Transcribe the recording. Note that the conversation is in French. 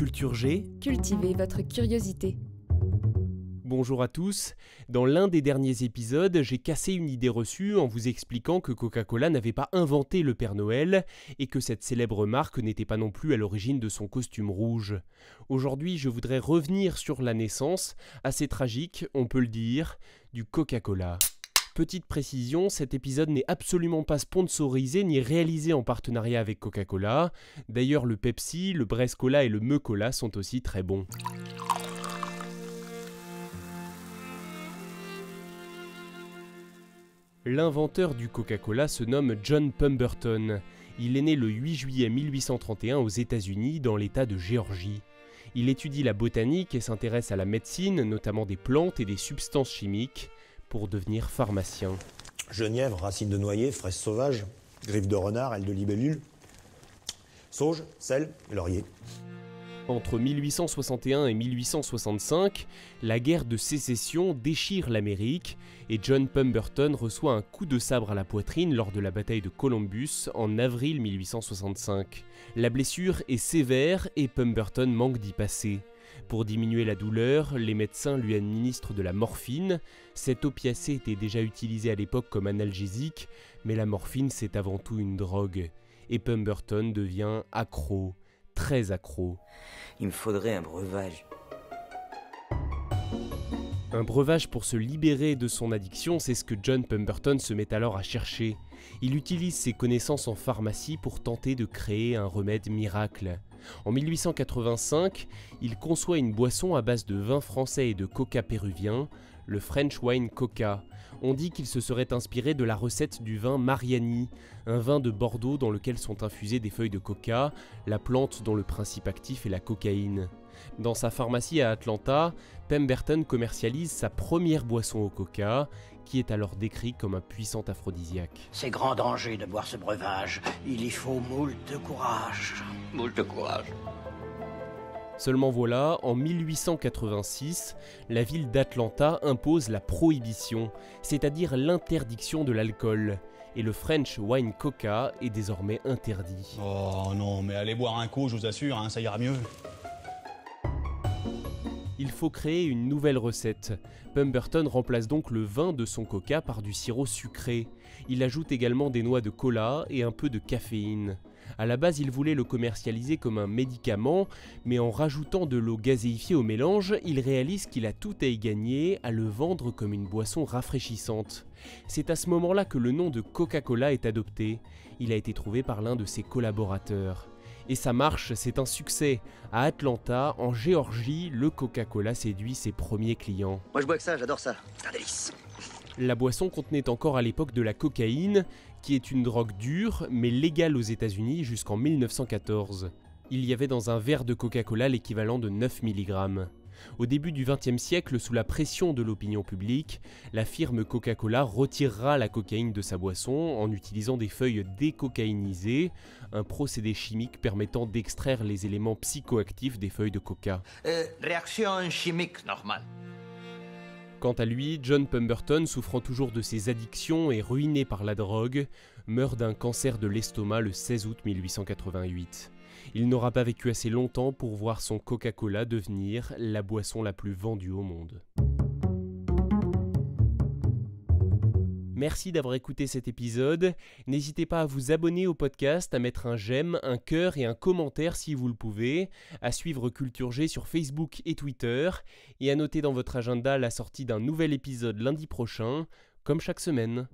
Culture G. Cultivez votre curiosité. Bonjour à tous. Dans l'un des derniers épisodes, j'ai cassé une idée reçue en vous expliquant que Coca-Cola n'avait pas inventé le Père Noël et que cette célèbre marque n'était pas non plus à l'origine de son costume rouge. Aujourd'hui, je voudrais revenir sur la naissance, assez tragique, on peut le dire, du Coca-Cola. Petite précision, cet épisode n'est absolument pas sponsorisé ni réalisé en partenariat avec Coca-Cola. D'ailleurs, le Pepsi, le Brest Cola et le Meu Cola sont aussi très bons. L'inventeur du Coca-Cola se nomme John Pemberton. Il est né le 8 juillet 1831 aux États-Unis, dans l'État de Géorgie. Il étudie la botanique et s'intéresse à la médecine, notamment des plantes et des substances chimiques, pour devenir pharmacien. Genièvre, racines de noyer, fraises sauvages, griffes de renard, ailes de libellule, sauge, sel et laurier. Entre 1861 et 1865, la guerre de sécession déchire l'Amérique et John Pemberton reçoit un coup de sabre à la poitrine lors de la bataille de Columbus en avril 1865. La blessure est sévère et Pemberton manque d'y passer. Pour diminuer la douleur, les médecins lui administrent de la morphine. Cette opiacée était déjà utilisée à l'époque comme analgésique, mais la morphine c'est avant tout une drogue. Et Pemberton devient accro. Très accro. Il me faudrait un breuvage. Un breuvage pour se libérer de son addiction, c'est ce que John Pemberton se met alors à chercher. Il utilise ses connaissances en pharmacie pour tenter de créer un remède miracle. En 1885, il conçoit une boisson à base de vin français et de coca péruvien, le French Wine Coca. On dit qu'il se serait inspiré de la recette du vin Mariani, un vin de Bordeaux dans lequel sont infusées des feuilles de coca, la plante dont le principe actif est la cocaïne. Dans sa pharmacie à Atlanta, Pemberton commercialise sa première boisson au coca, qui est alors décrit comme un puissant aphrodisiaque. C'est grand danger de boire ce breuvage. Il y faut moult de courage. Moult de courage. Seulement voilà, en 1886, la ville d'Atlanta impose la prohibition, c'est-à-dire l'interdiction de l'alcool. Et le French Wine Coca est désormais interdit. Oh non, mais allez boire un coup, je vous assure, hein, ça ira mieux. Il faut créer une nouvelle recette. Pemberton remplace donc le vin de son coca par du sirop sucré. Il ajoute également des noix de cola et un peu de caféine. À la base, il voulait le commercialiser comme un médicament, mais en rajoutant de l'eau gazéifiée au mélange, il réalise qu'il a tout à y gagner à le vendre comme une boisson rafraîchissante. C'est à ce moment-là que le nom de Coca-Cola est adopté. Il a été trouvé par l'un de ses collaborateurs. Et ça marche, c'est un succès. À Atlanta, en Géorgie, le Coca-Cola séduit ses premiers clients. Moi je bois que ça, j'adore ça. C'est un délice. La boisson contenait encore à l'époque de la cocaïne, qui est une drogue dure, mais légale aux États-Unis jusqu'en 1914. Il y avait dans un verre de Coca-Cola l'équivalent de 9 mg. Au début du XXe siècle, sous la pression de l'opinion publique, la firme Coca-Cola retirera la cocaïne de sa boisson en utilisant des feuilles décocaïnisées, un procédé chimique permettant d'extraire les éléments psychoactifs des feuilles de coca. Réaction chimique normale. Quant à lui, John Pemberton, souffrant toujours de ses addictions et ruiné par la drogue, meurt d'un cancer de l'estomac le 16 août 1888. Il n'aura pas vécu assez longtemps pour voir son Coca-Cola devenir la boisson la plus vendue au monde. Merci d'avoir écouté cet épisode. N'hésitez pas à vous abonner au podcast, à mettre un j'aime, un cœur et un commentaire si vous le pouvez, à suivre Culture G sur Facebook et Twitter, et à noter dans votre agenda la sortie d'un nouvel épisode lundi prochain, comme chaque semaine.